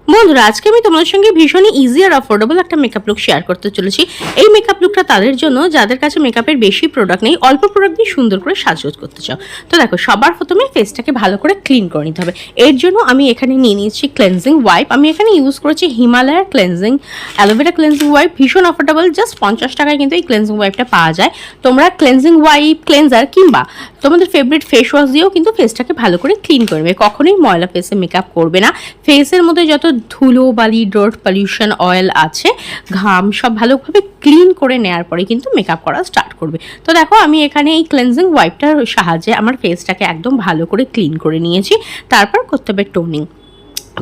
বন্ধুরা, আজকে আমি তোমাদের সঙ্গে ভীষণই ইজি আর অ্যাফোর্ডেবল একটা মেকআপ লুক শেয়ার করতে চলেছি। এই মেকআপ লুকটা তাদের জন্য যাদের কাছে মেকআপের বেশি প্রোডাক্ট নেই, অল্প প্রোডাক্ট দিয়ে সুন্দর করে সাজগোজ করতে চাও। তো দেখো, সবার প্রথমে ফেসটাকে ভালো করে ক্লিন করে নিতে হবে। এর জন্য আমি এখানে নিয়ে নিয়েছি ক্লেনজিং ওয়াইপ। আমি এখানে ইউজ করেছি হিমালয়ার ক্লেনজিং অ্যালোভেরা ক্লেনজিং ওয়াইপ। ভীষণ অ্যাফোর্ডেবল, জাস্ট 50 টাকায় কিন্তু এই ক্লেনজিং ওয়াইপটা পাওয়া যায়। তোমরা ক্লেনজিং ওয়াইপ, ক্লেনজার কিংবা তোমাদের ফেভারিট ফেস ওয়াশ দিয়েও কিন্তু ফেসটাকে ভালো করে ক্লিন করবে। কখনোই ময়লা ফেসে মেকআপ করবে না। ফেসের মধ্যে যত ধুলো বালি, ডার্ট, পলিউশন, অয়েল আছে, ঘাম, সব ভালোভাবে ক্লিন করে নেওয়ার পরে কিন্তু মেকআপ করা স্টার্ট করবে। তো দেখো, আমি এখানে এই ক্লেনজিং ওয়াইপটার সাহায্যে আমার ফেসটাকে একদম ভালো করে ক্লিন করে নিয়েছি। তারপর করতে হবে টোনিং।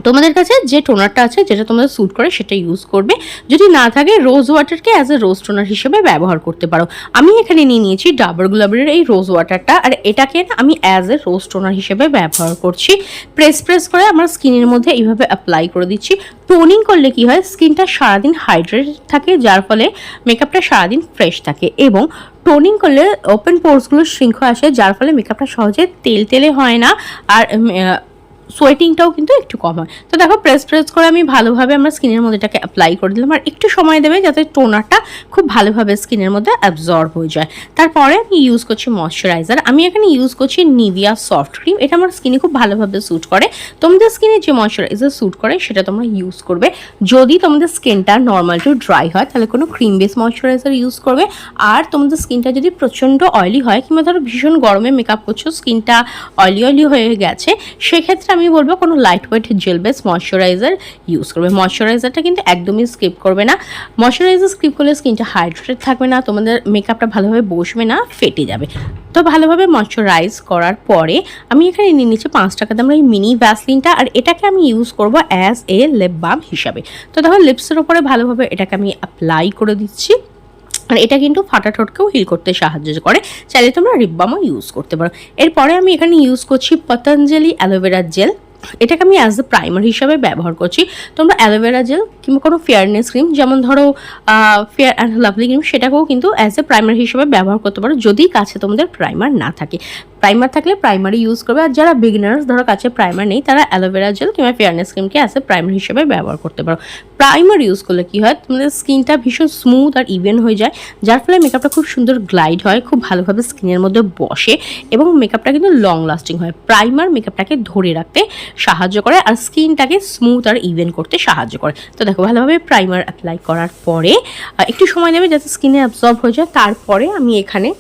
তোমাদের কাছে যে টোনারটা আছে, যেটা তোমাদের স্যুট করে, সেটা ইউজ করবে। যদি না থাকে, রোজ ওয়াটারকে অ্যাজ এ রোজ টোনার হিসেবে ব্যবহার করতে পারো। আমি এখানে নিয়ে নিয়েছি ডাবর গুলাবের এই রোজ ওয়াটারটা, আর এটাকে আমি অ্যাজ এ রোজ টোনার হিসেবে ব্যবহার করছি। প্রেস করে আমার স্কিনের মধ্যে এইভাবে অ্যাপ্লাই করে দিচ্ছি। টোনিং করলে কি হয়, স্কিনটা সারাদিন হাইড্রেটেড থাকে, যার ফলে মেকআপটা সারাদিন ফ্রেশ থাকে। এবং টোনিং করলে ওপেন পোর্সগুলো শ্রিঙ্ক হয়ে আসে, যার ফলে মেকআপটা সহজে তেলে হয় না, আর সোয়েটিংটাও কিন্তু একটু কম হয়। তো দেখো, প্রেস করে আমি ভালোভাবে আমার স্কিনের মধ্যে এটাকে অ্যাপ্লাই করে দিলাম। আর একটু সময় দেবে যাতে টোনারটা খুব ভালোভাবে স্কিনের মধ্যে অ্যাবজর্ব হয়ে যায়। তারপরে আমি ইউজ করছি ময়শ্চারাইজার। আমি এখানে ইউজ করছি নিভিয়া সফট ক্রিম। এটা আমার স্কিনে খুব ভালোভাবে স্যুট করে। তোমাদের স্কিনে যে ময়শ্চারাইজার স্যুট করে সেটা তোমরা ইউজ করবে। যদি তোমাদের স্কিনটা নর্মাল টু ড্রাই হয়, তাহলে কোনো ক্রিম বেস ময়শ্চারাইজার ইউজ করবে। আর তোমাদের স্কিনটা যদি প্রচণ্ড অয়েলি হয়, কিংবা ধরো ভীষণ গরমে মেকআপ করছো, স্কিনটা অয়েলি হয়ে গেছে, সেক্ষেত্রে আমি বলবো কোনো light weight jail base moisturiser use করবে। ময়শ্চারাইজারটা কিন্তু একদমই স্কিপ করবে না। ময়শ্চারাইজার স্কিপ করলে স্কিনটা হাইড্রেটেড থাকবে না, তোমাদের মেকআপটা ভালোভাবে বসবে না, ফেটে যাবে। তো ভালোভাবে ময়শ্চারাইজ করার পরে আমি এখানে নিয়ে নিচ্ছি 5 টাকা দামের এই মিনি ভ্যাসলিনটা, আর এটাকে আমি ইউজ করব অ্যাজ এ লিপ বাম হিসাবে। তো দেখো, লিপসের উপরে ভালোভাবে এটাকে আমি অ্যাপ্লাই করে দিচ্ছি। আর এটা কিন্তু ফাটা ঠোঁটকেও হিল করতে সাহায্য করে। চাইলে তোমরা লিপ বামও ইউজ করতে পারো। এরপরে আমি এখানে ইউজ করছি পতঞ্জলি অ্যালোভেরা জেল। এটাকে আমি অ্যাজ এ প্রাইমার হিসাবে ব্যবহার করছি। তোমরা অ্যালোভেরা জেল কিংবা কোনো ফেয়ারনেস ক্রিম, যেমন ধরো ফেয়ার অ্যান্ড লাভলি ক্রিম, সেটাকেও কিন্তু অ্যাজ এ প্রাইমার হিসেবে ব্যবহার করতে পারো, যদি কাছে তোমাদের প্রাইমার না থাকে। প্রাইমার থাকলে প্রাইমারি ইউজ করবে। আর যারা বিগিনার্স, ধরো কাছে প্রাইমার নেই, তারা অ্যালোভেরা জেল কিংবা ফেয়ারনেস ক্রিমকে অ্যাজ এ প্রাইমার হিসেবে ব্যবহার করতে পারো। প্রাইমার ইউজ করলে কী হয়, তোমাদের স্কিনটা ভীষণ স্মুথ আর ইভেন হয়ে যায়, যার ফলে মেকআপটা খুব সুন্দর গ্লাইড হয়, খুব ভালোভাবে স্কিনের মধ্যে বসে, এবং মেকআপটা কিন্তু লং লাস্টিং হয়। প্রাইমার মেকআপটাকে ধরে রাখতে সাহায্য করে, আর স্কিনটাকে স্মুথ আর ইভেন করতে সাহায্য করে। তো দেখো, ভালোভাবে প্রাইমার অ্যাপ্লাই করার পরে একটু সময় দেবে যাতে স্কিনে অ্যাবজর্ব হয়ে যায়। তারপরে আমি এখানে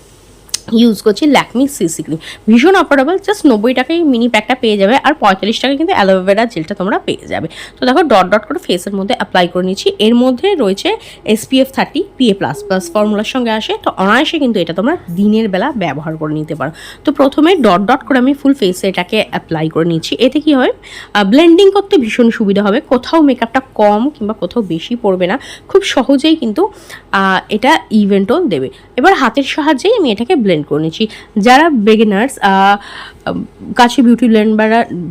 ইউজ করছি ল্যাকমি সিসি ক্রিম। ভীষণ অফোর্ডেবল, জাস্ট 90 টাকায় মিনি প্যাকটা পেয়ে যাবে, আর 45 টাকায় কিন্তু অ্যালোভেরা জেলটা তোমরা পেয়ে যাবে। তো দেখো, ডট করে ফেসের মধ্যে অ্যাপ্লাই করে নিচ্ছি। এর মধ্যে রয়েছে SPF 30 PA++ ফর্মুলার সঙ্গে আসে। তো অনায়াসে কিন্তু এটা তোমরা দিনের বেলা ব্যবহার করে নিতে পারো। তো প্রথমে ডট করে আমি ফুল ফেসে এটাকে অ্যাপ্লাই করে নিচ্ছি। এতে কি হয়, ব্লেন্ডিং করতে ভীষণ সুবিধা হবে। কোথাও মেকআপটা কম কিংবা কোথাও বেশি পড়বে না, খুব সহজেই কিন্তু এটা ইভেন টোন দেবে। এবার হাতের সাহায্যেই আমি এটাকে ব্লেন্ড করে নিচ্ছি। যারা বিগিনার্স, কাছে বিউটি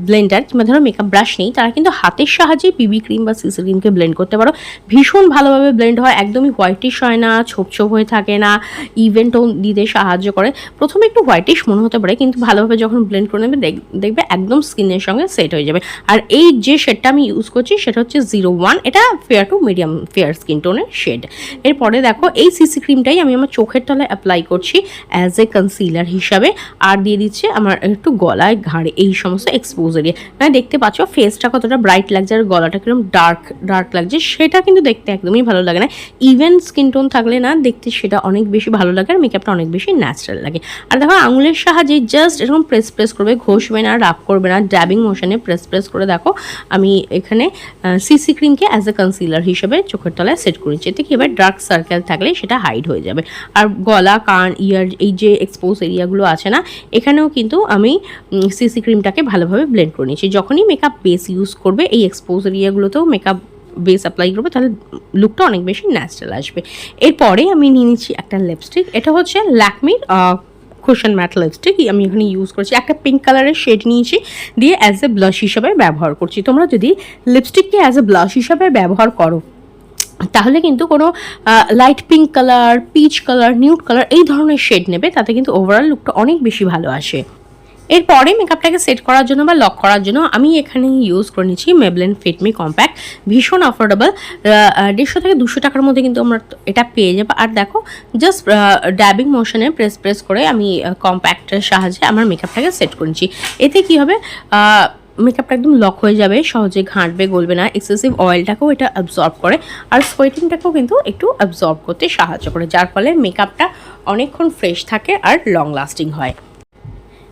ব্লেন্ডার কিংবা ধরো মেকআপ ব্রাশ নেই, তারা কিন্তু হাতের সাহায্যে পিবি ক্রিম বা সিসি ক্রিমকে ব্লেন্ড করতে পারো। ভীষণ ভালোভাবে ব্লেন্ড হয়, একদমই হোয়াইটিশ হয় না, ছোপ হয়ে থাকে না, ইভেন টোন দিতে সাহায্য করে। প্রথমে একটু হোয়াইটিশ মনে হতে পারে, কিন্তু ভালোভাবে যখন ব্লেন্ড করে নেবে দেখবে একদম স্কিনের সঙ্গে সেট হয়ে যাবে। আর এই যে শেডটা আমি ইউজ করছি, সেটা হচ্ছে 01। এটা fair to medium fair skin টোনের শেড। এরপরে দেখো, এই সিসি ক্রিমটাই আমি আমার চোখের তলায় অ্যাপ্লাই করছি অ্যাজ এ কনসিলার হিসাবে, আর দিয়ে দিচ্ছে আমার একটু গলায়, ঘাড়ে, এই সমস্ত এক্সপোজ এরিয়া। মানে দেখতে পাচ্ছ ফেসটা কতটা ব্রাইট লাগছে, আর গলাটা কিরকম ডার্ক লাগছে, সেটা কিন্তু দেখতে একদমই ভালো লাগে না। ইভেন স্কিন টোন থাকলে না, দেখতে সেটা অনেক বেশি ভালো লাগে, আর মেকআপটা অনেক বেশি ন্যাচারাল লাগে। আর দেখো, আঙুলের সাহায্যে জাস্ট এরকম প্রেস করবে, ঘষবে না, রাব করবে না, ড্যাবিং মোশনে প্রেস করে দেখো আমি এখানে সিসি ক্রিমকে অ্যাজ এ কনসিলার হিসেবে চোখের তলায় সেট করেছি। এতে কি এবার ডার্ক সার্কেল থাকলে সেটা হাইড হয়ে যাবে। আর গলা, কান, ইয়ার, এই যে এক্সপোজ এরিয়াগুলো আছে না, এখানেও কিন্তু আমি সিসি ক্রিমটাকে ভালোভাবে ব্লেন্ড করে নিয়েছি। যখনই মেকআপ বেস ইউজ করবে, এই এক্সপোজ এরিয়াগুলোতেও মেকআপ বেস অ্যাপ্লাই করবে, তাহলে লুকটা অনেক বেশি ন্যাচারাল আসবে। এরপরে আমি নিয়ে নিচ্ছি একটা লিপস্টিক। এটা হচ্ছে ল্যাকমির কুশন ম্যাট লিপস্টিক। আমি এখানে ইউজ করছি, একটা পিঙ্ক কালারের শেড নিয়েছি, দিয়ে অ্যাজ এ ব্লাশ হিসাবে ব্যবহার করছি। তোমরা যদি লিপস্টিককে অ্যাজ এ ব্লাশ হিসাবে ব্যবহার করো, তাহলে কিন্তু কোনো light pink colour, peach colour, nude colour, এই ধরনের শেড নেবে, তাতে কিন্তু ওভারঅল লুকটা অনেক বেশি ভালো আসে। এরপরে মেকআপটাকে সেট করার জন্য বা লক করার জন্য আমি এখানে ইউজ করে নিচ্ছি মেবলিন ফিট মি কম্প্যাক্ট, ভীষণ অ্যাফোর্ডেবল, 150 থেকে 200 টাকার মধ্যে কিন্তু আমরা এটা পেয়ে যাবো। আর দেখো জাস্ট ড্যাবিং মোশনে প্রেস করে আমি কম্প্যাক্টের সাহায্যে আমার মেকআপটাকে সেট করে নিচ্ছি। এতে কি হবে, মেকআপটা একদম লক হয়ে যাবে, সহজে ঘাঁটবে, গলবে না, এক্সেসিভ অয়েলটাকেও এটা অ্যাবজর্ব করে আর সোয়েটিংটাকেও কিন্তু একটু অ্যাবজর্ব করতে সাহায্য করে, যার ফলে মেকআপটা অনেকক্ষণ ফ্রেশ থাকে আর লং লাস্টিং হয়।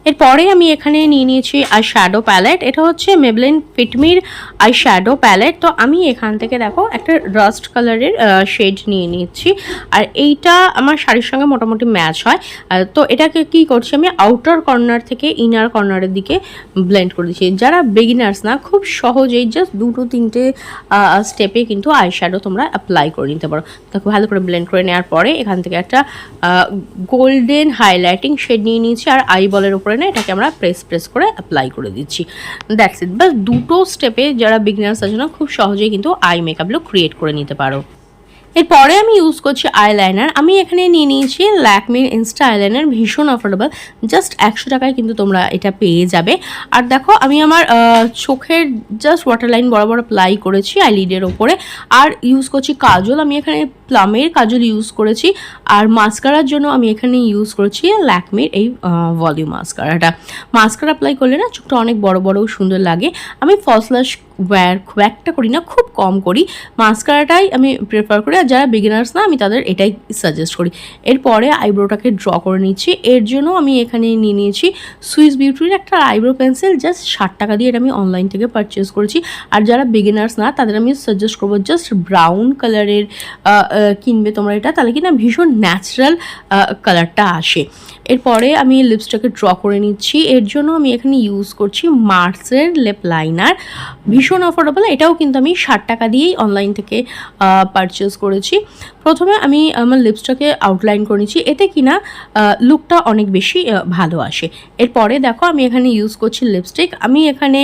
এরপরে আমি এখানে নিয়ে নিয়েছি আই শ্যাডো প্যালেট, এটা হচ্ছে মেবলিন ফিটমির আই শ্যাডো প্যালেট। তো আমি এখান থেকে দেখো একটা রাস্ট কালারের শেড নিয়ে নিচ্ছি, আর এইটা আমার শাড়ির সঙ্গে মোটামুটি ম্যাচ হয়। তো এটাকে কি করছি, আমি আউটার কর্নার থেকে ইনার কর্নারের দিকে ব্লেন্ড করে দিচ্ছি। যারা বিগিনার্স না, খুব সহজেই জাস্ট 2-3টে স্টেপে কিন্তু আই শ্যাডো তোমরা অ্যাপ্লাই করে নিতে পারো। তাকে ভালো করে ব্লেন্ড করে নেওয়ার পরে এখান থেকে একটা গোল্ডেন হাইলাইটিং শেড নিয়ে নিয়েছি, আর আই বলের উপরে না এটাকে আমরা প্রেস করে অ্যাপ্লাই করে দিচ্ছি। That's it. বাস 2টো স্টেপে যারা বিগিনার্স আছে না, খুব সহজেই কিন্তু আই মেকআপ লুক ক্রিয়েট করে নিতে পারো। এরপরে আমি ইউজ করছি আইলাইনার। আমি এখানে নিয়ে নিয়েছি ল্যাকমির ইনস্টা আইলাইনার, ভীষণ অ্যাফোর্ডেবল, জাস্ট 100 টাকায় কিন্তু তোমরা এটা পেয়ে যাবে। আর দেখো আমি আমার চোখের জাস্ট ওয়াটার লাইন বরাবর অ্যাপ্লাই করেছি আইলিডের ওপরে। আর ইউজ করছি কাজল, আমি এখানে প্লামের কাজল ইউজ করেছি। আর মাস্কারার জন্য আমি এখানে ইউজ করছি ল্যাকমির এই ভলিউম মাস্কারাটা। মাস্কারা অ্যাপ্লাই করলে না চোখটা অনেক বড় সুন্দর লাগে। আমি ফলস লাশ ওয়্যার খুব একটা করি না, খুব কম করি, মাস্কারাটাই আমি প্রেফার করি। আর যারা বিগিনার্স না, আমি তাদের এটাই সাজেস্ট করি। এরপরে আইব্রোটাকে ড্র করে নিচ্ছি। এর জন্য আমি এখানে নিয়ে নিয়েছি সুইস বিউটির একটা আইব্রো পেন্সিল, জাস্ট 60 টাকা দিয়ে এটা আমি অনলাইন থেকে পারচেস করেছি। আর যারা বিগিনার্স না, তাদের আমি সাজেস্ট করবো জাস্ট ব্রাউন কালারের কিনবে তোমরা এটা, তাহলে কি না ভীষণ ন্যাচারাল কালারটা আসে। এরপরে আমি লিপসটাকে ড্র করে নিচ্ছি। এর জন্য আমি এখানে ইউজ করছি মার্সের লিপ লাইনার, ভীষণ অ্যাফোর্ডেবল, এটাও কিন্তু আমি 60 টাকা দিয়েই অনলাইন থেকে পারচেস করেছি। প্রথমে আমি আমার লিপসটাকে আউটলাইন করে নিচ্ছি, এতে কিনা লুকটা অনেক বেশি ভালো আসে। এরপরে দেখো আমি এখানে ইউজ করছি লিপস্টিক। আমি এখানে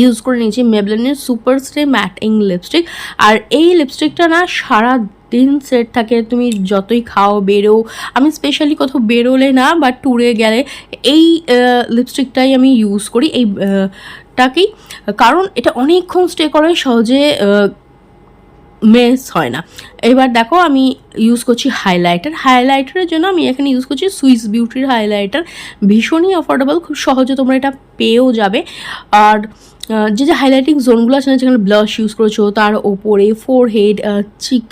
ইউজ করে নিয়েছি মেবলিনের সুপার স্টে ম্যাটিং লিপস্টিক। আর এই লিপস্টিকটা না সারা দিন সেট থাকে, তুমি যতই খাও, বেরো, আমি স্পেশালি কোথাও বেরোলে না বা ট্যুরে গেলে এই লিপস্টিকটাই আমি ইউজ করি, এইটাকেই, কারণ এটা অনেকক্ষণ স্টে করে, সহজে মেস হয় না। এবার দেখো আমি ইউজ করছি হাইলাইটারের জন্য আমি এখানে ইউজ করছি সুইস বিউটির হাইলাইটার, ভীষণই অ্যাফোর্ডেবল, খুব সহজে তোমরা এটা পেয়েও যাবে। আর যে হাইলাইটিং জোনগুলো আছে না, যেখানে ব্লাশ ইউজ করেছো তার ওপরে ফোরহেড, চিক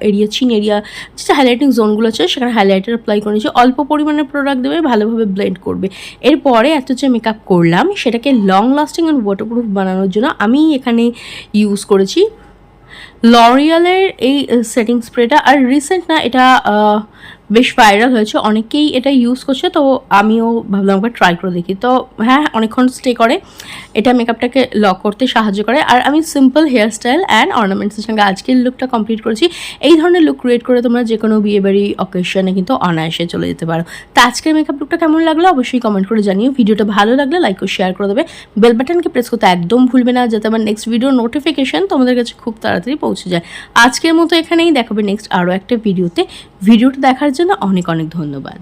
এরিয়া, চিন এরিয়া, যে হাইলাইটিং জোনগুলো আছে সেখানে হাইলাইটার অ্যাপ্লাই করে নিয়েছি। অল্প পরিমাণে প্রোডাক্ট দেবে, ভালোভাবে ব্লেন্ড করবে। এরপরে এত যে মেকআপ করলাম সেটাকে লং লাস্টিং অ্যান্ড ওয়াটারপ্রুফ বানানোর জন্য আমি এখানে ইউজ করেছি লরিয়ালের এই সেটিং স্প্রেটা। আর রিসেন্ট না এটা বেশ ভাইরাল হয়েছে, অনেকেই এটা ইউজ করছে, তো আমিও ভাবলাম একবার ট্রাই করে দেখি। তো হ্যাঁ, অনেকক্ষণ স্টে করে, এটা মেকআপটাকে লক করতে সাহায্য করে। আর আমি সিম্পল হেয়ারস্টাইল অ্যান্ড অর্নামেন্টসের সঙ্গে আজকের লুকটা কমপ্লিট করেছি। এই ধরনের লুক ক্রিয়েট করে তোমরা যে কোনো বিয়েবাড়ি অকেশনে কিন্তু অনায়াসে চলে যেতে পারো। তো আজকের মেকআপ লুকটা কেমন লাগলো অবশ্যই কমেন্ট করে জানিও। ভিডিওটা ভালো লাগলে লাইক ও শেয়ার করে দেবে, বেল বাটনকে প্রেস করতে একদম ভুলবে না, যাতে আমার নেক্সট ভিডিও নোটিফিকেশন তোমাদের কাছে খুব তাড়াতাড়ি পৌঁছে যায়। আজকের মতো এখানেই দেখাবে নেক্সট আরও একটা ভিডিওতে। ভিডিওটা দেখার জন্য অনেক ধন্যবাদ।